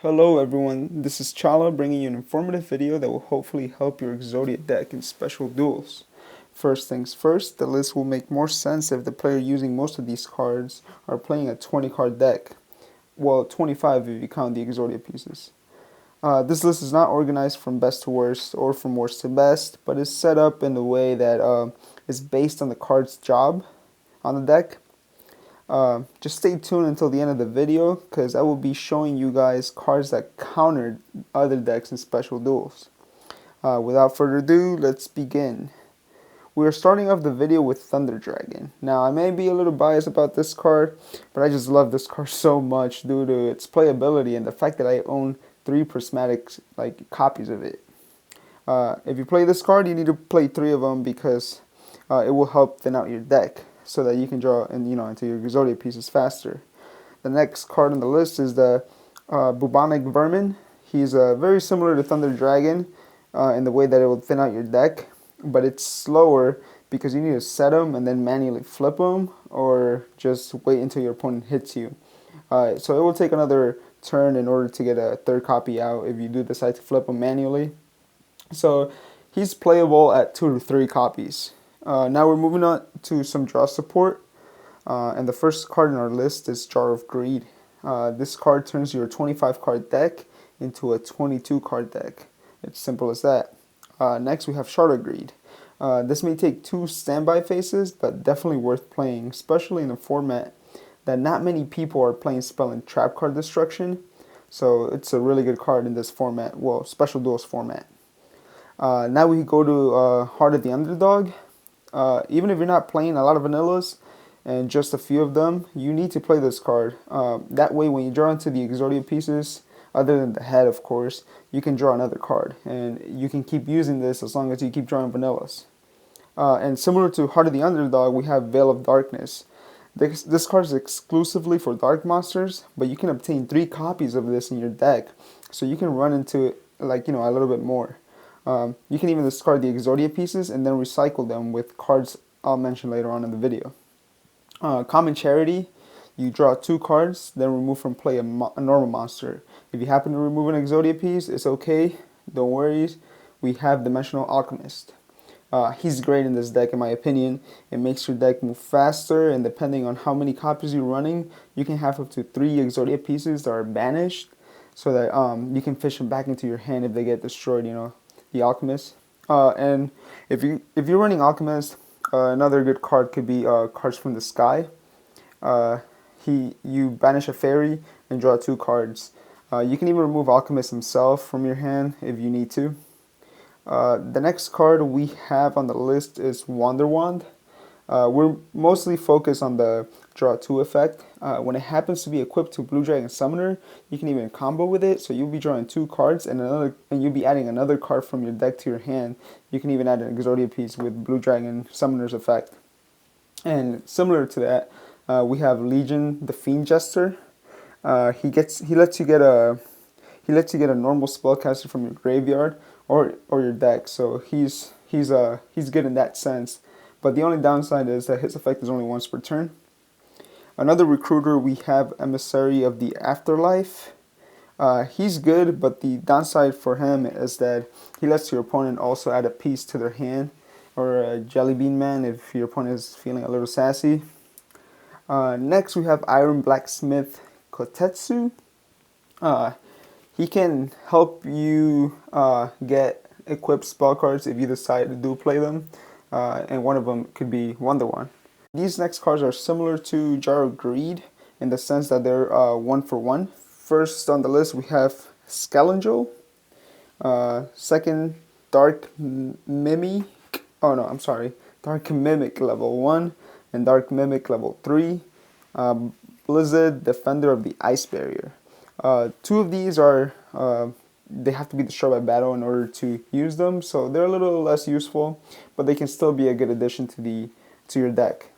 Hello everyone, this is Chala bringing you an informative video that will hopefully help your Exodia deck in special duels. First things first, the list will make more sense if the player using most of these cards are playing a 20 card deck. Well, 25 if you count the Exodia pieces. This list is not organized from best to worst or from worst to best, but is set up in a way that is based on the card's job on the deck. Just stay tuned until the end of the video because I will be showing you guys cards that countered other decks in special duels. Without further ado, let's begin. We are starting off the video with Thunder Dragon. Now, I may be a little biased about this card, but I just love this card so much due to its playability and the fact that I own 3 prismatic copies of it. If you play this card, you need to play 3 of them because it will help thin out your deck so that you can draw into your Exodia pieces faster. The next card on the list is the Bubonic Vermin. He's very similar to Thunder Dragon in the way that it will thin out your deck, but it's slower because you need to set them and then manually flip them or just wait until your opponent hits you. So it will take another turn in order to get a third copy out if you do decide to flip them manually. So he's playable at 2 to 3 copies. Now we're moving on to some draw support, and the first card in our list is Jar of Greed. This card turns your 25 card deck into a 22 card deck. It's simple as that. Next we have Shard of Greed. This may take 2 standby phases, but definitely worth playing, especially in a format that not many people are playing spell and trap card destruction. So it's a really good card in this format, well, special duels format. Now we go to Heart of the Underdog. Even if you're not playing a lot of vanillas and just a few of them, you need to play this card. That way when you draw into the Exodia pieces, other than the head of course, you can draw another card. And you can keep using this as long as you keep drawing vanillas. And similar to Heart of the Underdog, we have Veil of Darkness. This card is exclusively for Dark Monsters, but you can obtain 3 copies of this in your deck. So you can run into it a little bit more. You can even discard the Exodia pieces and then recycle them with cards I'll mention later on in the video. Common Charity, you draw 2 cards, then remove from play a normal monster. If you happen to remove an Exodia piece, it's okay, don't worry. We have Dimensional Alchemist. He's great in this deck in my opinion. It makes your deck move faster, and depending on how many copies you're running, you can have up to 3 Exodia pieces that are banished so that you can fish them back into your hand if they get destroyed, the Alchemist. And if you're running Alchemist, another good card could be Cards from the Sky. You banish a fairy and draw 2 cards. You can even remove Alchemist himself from your hand if you need to. The next card we have on the list is Wonder Wand. We're mostly focused on the draw 2 effect. When it happens to be equipped to Blue Dragon Summoner, you can even combo with it. So you'll be drawing 2 cards and you'll be adding another card from your deck to your hand. You can even add an Exodia piece with Blue Dragon Summoner's effect. And similar to that, we have Legion, the Fiend Jester. He lets you get a normal spellcaster from your graveyard or your deck. So he's good in that sense. But the only downside is that his effect is only once per turn. Another recruiter, we have Emissary of the Afterlife. He's good, but the downside for him is that he lets your opponent also add a piece to their hand, or a Jelly Bean Man if your opponent is feeling a little sassy. Next, we have Iron Blacksmith Kotetsu. He can help you get equipped spell cards if you decide to do play them. And one of them could be Wonder Wand. These next cards are similar to Jar of Greed in the sense that they're 1 for 1. First on the list we have Skelangel. Second, Dark Mimic. Dark Mimic level 1 and Dark Mimic level 3. Blizzard, Defender of the Ice Barrier. 2 of these are they have to be destroyed by battle in order to use them, so they're a little less useful, but they can still be a good addition to your deck.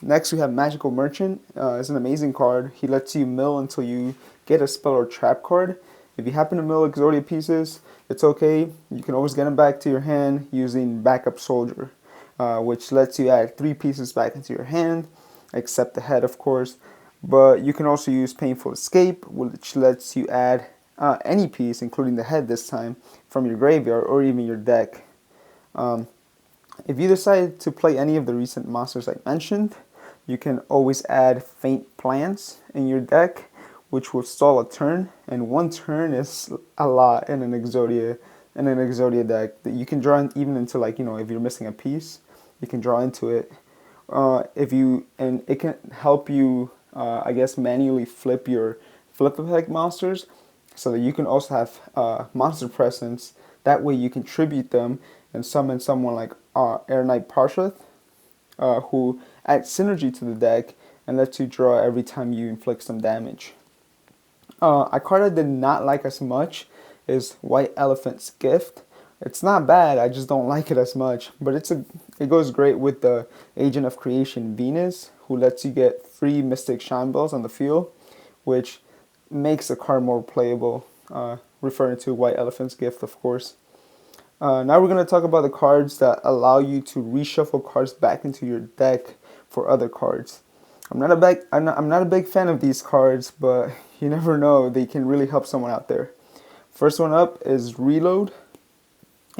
Next we have Magical Merchant. It's an amazing card. He lets you mill until you get a spell or trap card. If you happen to mill Exodia pieces, it's okay. You can always get them back to your hand using Backup Soldier, which lets you add 3 pieces back into your hand, except the head of course. But you can also use Painful Escape, which lets you add any piece, including the head this time, from your graveyard or even your deck. If you decide to play any of the recent monsters I mentioned, you can always add Faint Plans in your deck, which will stall a turn, and one turn is a lot in an Exodia deck. That you can draw in, even into, like, if you're missing a piece, you can draw into it. And it can help you, I guess, manually flip your flip effect monsters, so that you can also have monster presence. That way you can tribute them and summon someone like Air Knight Parsheth, who adds synergy to the deck and lets you draw every time you inflict some damage. A card I did not like as much is White Elephant's Gift. It's not bad, I just don't like it as much, but it goes great with the Agent of Creation Venus, who lets you get free Mystic Shine Balls on the field, which makes the card more playable, referring to White Elephant's Gift, of course. Now we're going to talk about the cards that allow you to reshuffle cards back into your deck for other cards. I'm not a big fan of these cards, but you never know, they can really help someone out there. First one up is Reload.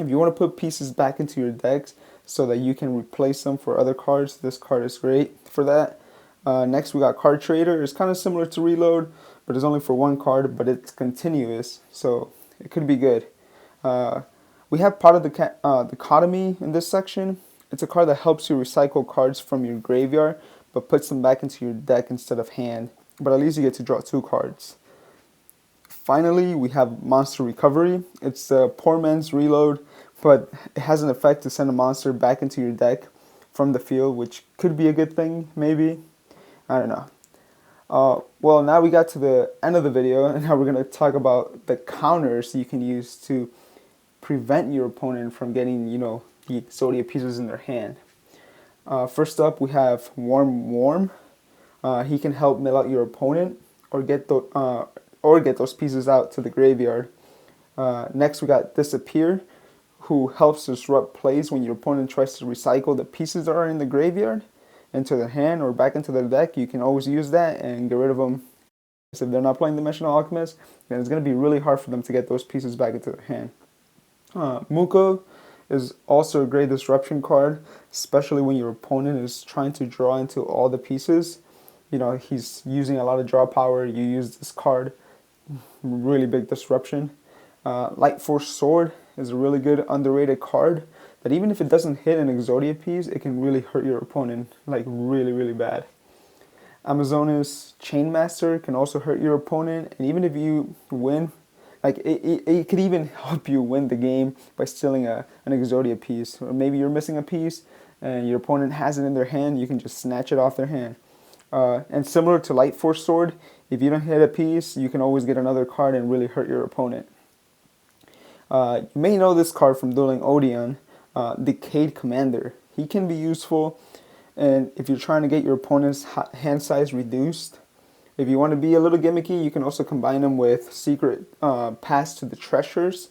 If you want to put pieces back into your decks so that you can replace them for other cards, this card is great for that. Next we got Card Trader. It's kind of similar to Reload, but it's only for one card, but it's continuous, so it could be good. We have part of the Dichotomy in this section. It's a card that helps you recycle cards from your graveyard, but puts them back into your deck instead of hand. But at least you get to draw 2 cards. Finally, we have Monster Recovery. It's the poor man's Reload, but it has an effect to send a monster back into your deck from the field, which could be a good thing, maybe. I don't know. Well, now we got to the end of the video, and now we're going to talk about the counters you can use to prevent your opponent from getting, the Exodia pieces in their hand. First up, we have Warm. He can help mill out your opponent or get those pieces out to the graveyard. Next, we got Disappear, who helps disrupt plays when your opponent tries to recycle the pieces that are in the graveyard into their hand or back into their deck. You can always use that and get rid of them. So if they're not playing Dimensional Alchemist, then it's going to be really hard for them to get those pieces back into their hand. Muko is also a great disruption card, especially when your opponent is trying to draw into all the pieces. He's using a lot of draw power. You use this card, really big disruption. Light Force Sword is a really good underrated card that even if it doesn't hit an Exodia piece, it can really hurt your opponent, like really, really bad. Amazonas Chainmaster can also hurt your opponent, and even if you win, like it could even help you win the game by stealing an Exodia piece. Or maybe you're missing a piece and your opponent has it in their hand, you can just snatch it off their hand. And similar to Light Force Sword, if you don't hit a piece, you can always get another card and really hurt your opponent. You may know this card from Dueling Odeon, Decayed Commander. He can be useful, and if you're trying to get your opponent's hand size reduced. If you want to be a little gimmicky, you can also combine them with Secret Pass to the Treasures,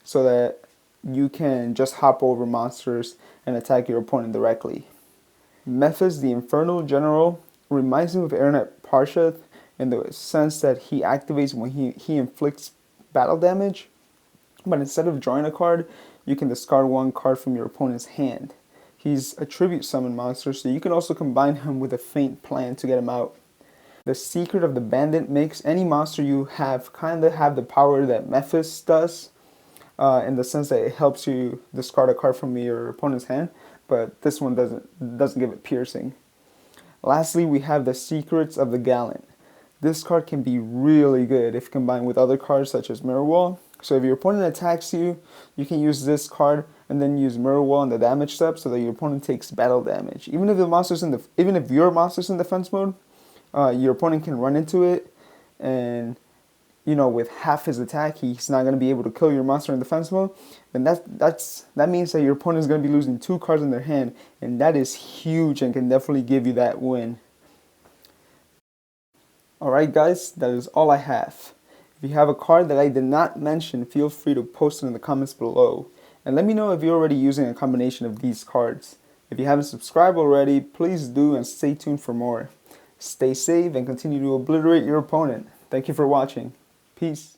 so that you can just hop over monsters and attack your opponent directly. Mephis, the Infernal General, reminds me of Air Knight Parsheth in the sense that he activates when he inflicts battle damage, but instead of drawing a card, you can discard one card from your opponent's hand. He's a tribute summon monster, so you can also combine him with a Faint Plan to get him out. The Secret of the Bandit makes any monster you have kind of have the power that Mephis does, in the sense that it helps you discard a card from your opponent's hand, but this one doesn't give it piercing. Lastly, we have the Secrets of the Gallant. This card can be really good if combined with other cards such as Mirror Wall. So if your opponent attacks you, you can use this card and then use Mirror Wall in the damage step so that your opponent takes battle damage. Even if your monster's in defense mode, your opponent can run into it, and with half his attack, he's not going to be able to kill your monster in defense mode. And that means that your opponent is going to be losing 2 cards in their hand, and that is huge and can definitely give you that win. Alright guys, that is all I have. If you have a card that I did not mention, feel free to post it in the comments below. And let me know if you're already using a combination of these cards. If you haven't subscribed already, please do, and stay tuned for more. Stay safe and continue to obliterate your opponent. Thank you for watching. Peace.